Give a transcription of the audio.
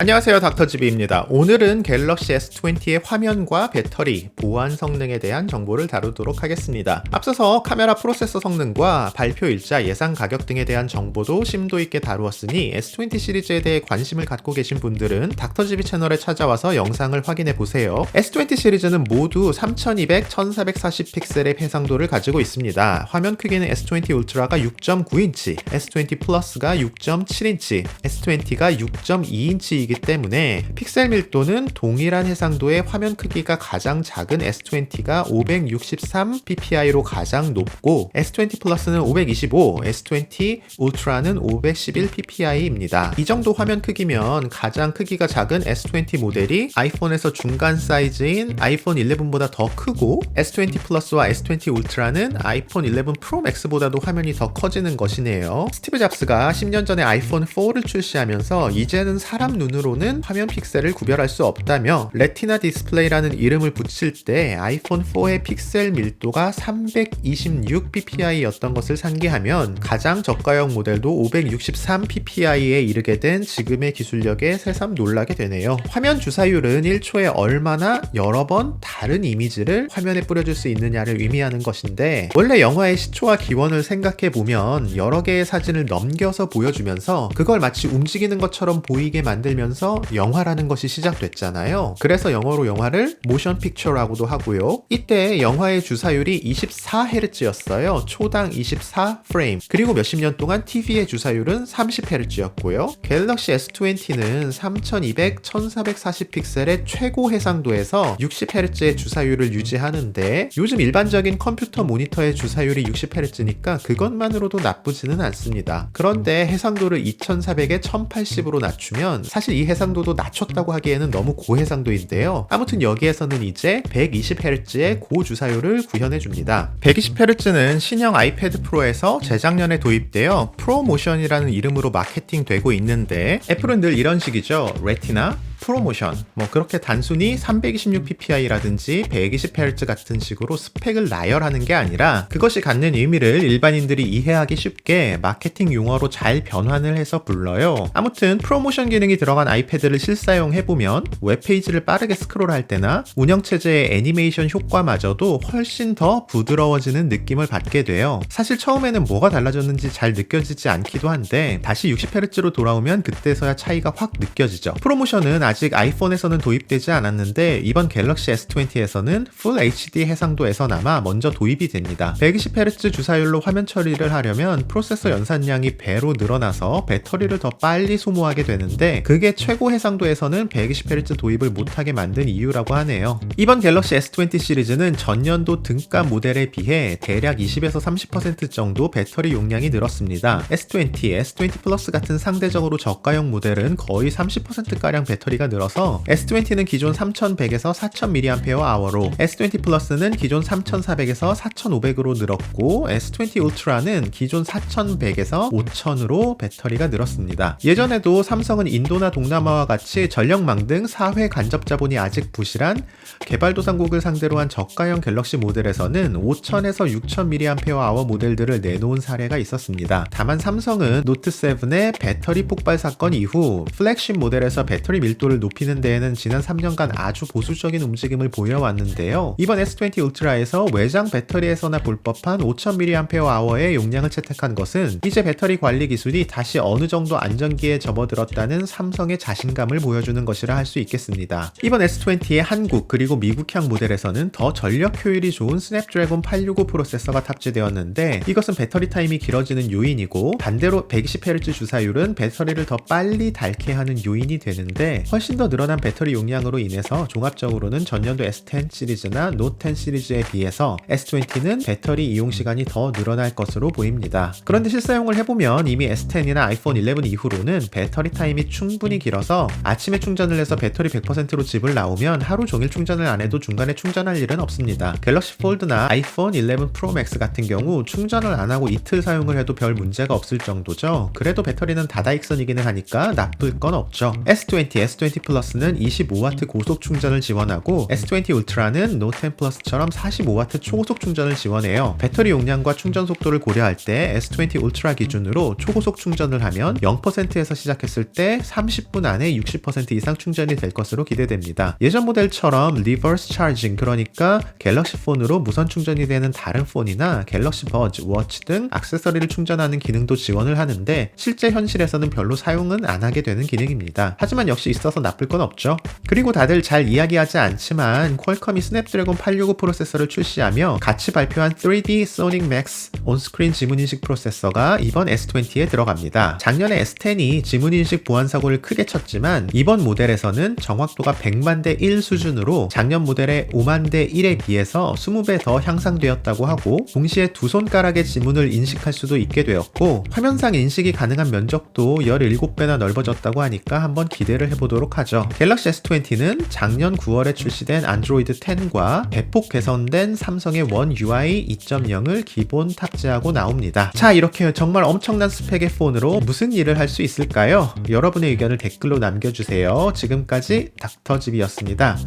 안녕하세요, 닥터지비입니다. 오늘은 갤럭시 S20의 화면과 배터리, 보안 성능에 대한 정보를 다루도록 하겠습니다. 앞서서 카메라 프로세서 성능과 발표일자, 예상 가격 등에 대한 정보도 심도 있게 다루었으니 S20 시리즈에 대해 관심을 갖고 계신 분들은 닥터지비 채널에 찾아와서 영상을 확인해 보세요. S20 시리즈는 모두 3200, 1440 픽셀의 해상도를 가지고 있습니다. 화면 크기는 S20 울트라가 6.9인치, S20 플러스가 6.7인치, S20가 6.2인치 이기 때문에 픽셀 밀도는 동일한 해상도의 화면 크기가 가장 작은 S20가 563 ppi로 가장 높고 S20 플러스는 525, S20 울트라는 511 pp이입니다. 이 정도 화면 크기면 가장 크기가 작은 S20 모델이 아이폰에서 중간 사이즈인 아이폰 11보다 더 크고 S20 플러스와 S20 울트라는 아이폰 11 프로 맥스보다도 화면이 더 커지는 것이네요. 스티브 잡스가 10년 전에 아이폰 4를 출시하면서 이제는 사람 눈으로는 화면 픽셀을 구별할 수 없다며 레티나 디스플레이라는 이름을 붙일 때 아이폰 4의 픽셀 밀도가 326 ppi였던 것을 상기하면 가장 저가형 모델도 563 ppi에 이르게 된 지금의 기술력에 새삼 놀라게 되네요. 화면 주사율은 1초에 얼마나 여러 번 다른 이미지를 화면에 뿌려줄 수 있느냐를 의미하는 것인데, 원래 영화의 시초와 기원을 생각해보면 여러 개의 사진을 넘겨서 보여주면서 그걸 마치 움직이는 것처럼 보이게 만들면서 영화라는 것이 시작됐잖아요. 그래서 영어로 영화를 모션 픽처라고도 하고요. 이때 영화의 주사율이 24Hz였어요. 초당 24프레임. 그리고 몇십 년 동안 TV의 주사율은 30Hz였고요. 갤럭시 S20는 3200, 1440 픽셀의 최고 해상도에서 60Hz의 주사율을 유지하는데, 요즘 일반적인 컴퓨터 모니터의 주사율이 60Hz니까 그것만으로도 나쁘지는 않습니다. 그런데 해상도를 2400에 1080으로 낮추면 사실 이 해상도도 낮췄다고 하기에는 너무 고해상도인데요. 아무튼 여기에서는 이제 120Hz의 고주사율을 구현해줍니다. 120Hz는 신형 아이패드 프로에서 재작년에 도입되어 프로모션이라는 이름으로 마케팅되고 있는데, 애플은 늘 이런 식이죠. 레티나, 프로모션, 그렇게 단순히 326ppi라든지 120Hz 같은 식으로 스펙을 나열하는 게 아니라 그것이 갖는 의미를 일반인들이 이해하기 쉽게 마케팅 용어로 잘 변환을 해서 불러요. 아무튼 프로모션 기능이 들어간 아이패드를 실사용해보면 웹페이지를 빠르게 스크롤할 때나 운영체제의 애니메이션 효과마저도 훨씬 더 부드러워지는 느낌을 받게 돼요. 사실 처음에는 뭐가 달라졌는지 잘 느껴지지 않기도 한데 다시 60Hz로 돌아오면 그때서야 차이가 확 느껴지죠. 프로모션은 아직 아이폰에서는 도입되지 않았는데 이번 갤럭시 S20에서는 Full HD 해상도에서나마 먼저 도입이 됩니다. 120Hz 주사율로 화면 처리를 하려면 프로세서 연산량이 배로 늘어나서 배터리를 더 빨리 소모하게 되는데, 그게 최고 해상도에서는 120Hz 도입을 못하게 만든 이유라고 하네요. 이번 갤럭시 S20 시리즈는 전년도 등가 모델에 비해 대략 20에서 30% 정도 배터리 용량이 늘었습니다. S20, S20 플러스 같은 상대적으로 저가형 모델은 거의 30%가량 배터리가 늘어서 S20는 기존 3100에서 4000mAh로, S20 플러스는 기존 3400에서 4500으로 늘었고, S20 울트라는 기존 4100에서 5000으로 배터리가 늘었습니다. 예전에도 삼성은 인도나 동남아와 같이 전력망 등 사회 간접 자본이 아직 부실한 개발도상국을 상대로 한 저가형 갤럭시 모델에서는 5000에서 6000mAh 모델들을 내놓은 사례가 있었습니다. 다만 삼성은 노트7의 배터리 폭발 사건 이후 플래그십 모델에서 배터리 밀도를 높이는 데에는 지난 3년간 아주 보수적인 움직임을 보여왔는데요. 이번 S20 울트라에서 외장 배터리에서나 볼 법한 5000mAh의 용량을 채택한 것은 이제 배터리 관리 기술이 다시 어느 정도 안정기에 접어들었다는 삼성의 자신감을 보여주는 것이라 할 수 있겠습니다. 이번 S20의 한국 그리고 미국향 모델에서는 더 전력 효율이 좋은 스냅드래곤 865 프로세서가 탑재되었는데, 이것은 배터리 타임이 길어지는 요인이고, 반대로 120Hz 주사율은 배터리를 더 빨리 닳게 하는 요인이 되는데, 훨씬 더 늘어난 배터리 용량으로 인해서 종합적으로는 전년도 S10 시리즈나 노트 10 시리즈에 비해서 S20는 배터리 이용 시간이 더 늘어날 것으로 보입니다. 그런데 실사용을 해보면 이미 S10이나 아이폰 11 이후로는 배터리 타임이 충분히 길어서 아침에 충전을 해서 배터리 100%로 집을 나오면 하루 종일 충전을 안 해도 중간에 충전할 일은 없습니다. 갤럭시 폴드나 아이폰 11 프로 맥스 같은 경우 충전을 안 하고 이틀 사용을 해도 별 문제가 없을 정도죠. 그래도 배터리는 다다익선이기는 하니까 나쁠 건 없죠. S20 S20 플러스는 25W 고속 충전을 지원하고 S20 울트라는 노트 10 플러스처럼 45W 초고속 충전을 지원해요. 배터리 용량과 충전 속도를 고려할 때 S20 울트라 기준으로 초고속 충전을 하면 0%에서 시작했을 때 30분 안에 60% 이상 충전이 될 것으로 기대됩니다. 예전 모델처럼 리버스 차징, 그러니까 갤럭시 폰으로 무선 충전이 되는 다른 폰이나 갤럭시 버즈, 워치 등 액세서리를 충전하는 기능도 지원을 하는데 실제 현실에서는 별로 사용은 안 하게 되는 기능입니다. 하지만 역시 있어서 나쁠 건 없죠. 그리고 다들 잘 이야기하지 않지만 퀄컴이 스냅드래곤 865 프로세서를 출시하며 같이 발표한 3D Sonic Max 온스크린 지문인식 프로세서가 이번 S20에 들어갑니다. 작년에 S10이 지문인식 보안 사고를 크게 쳤지만 이번 모델에서는 정확도가 100만 대 1 수준으로 작년 모델의 5만 대 1에 비해서 20배 더 향상되었다고 하고 동시에 두 손가락의 지문을 인식할 수도 있게 되었고 화면상 인식이 가능한 면적도 17배나 넓어졌다고 하니까 한번 기대를 해보도록 하죠. 갤럭시 S20는 작년 9월에 출시된 안드로이드 10과 대폭 개선된 삼성의 원 UI 2.0을 기본 탑재하고 나옵니다. 자, 이렇게 정말 엄청난 스펙의 폰으로 무슨 일을 할 수 있을까요? 여러분의 의견을 댓글로 남겨주세요. 지금까지 닥터집이었습니다.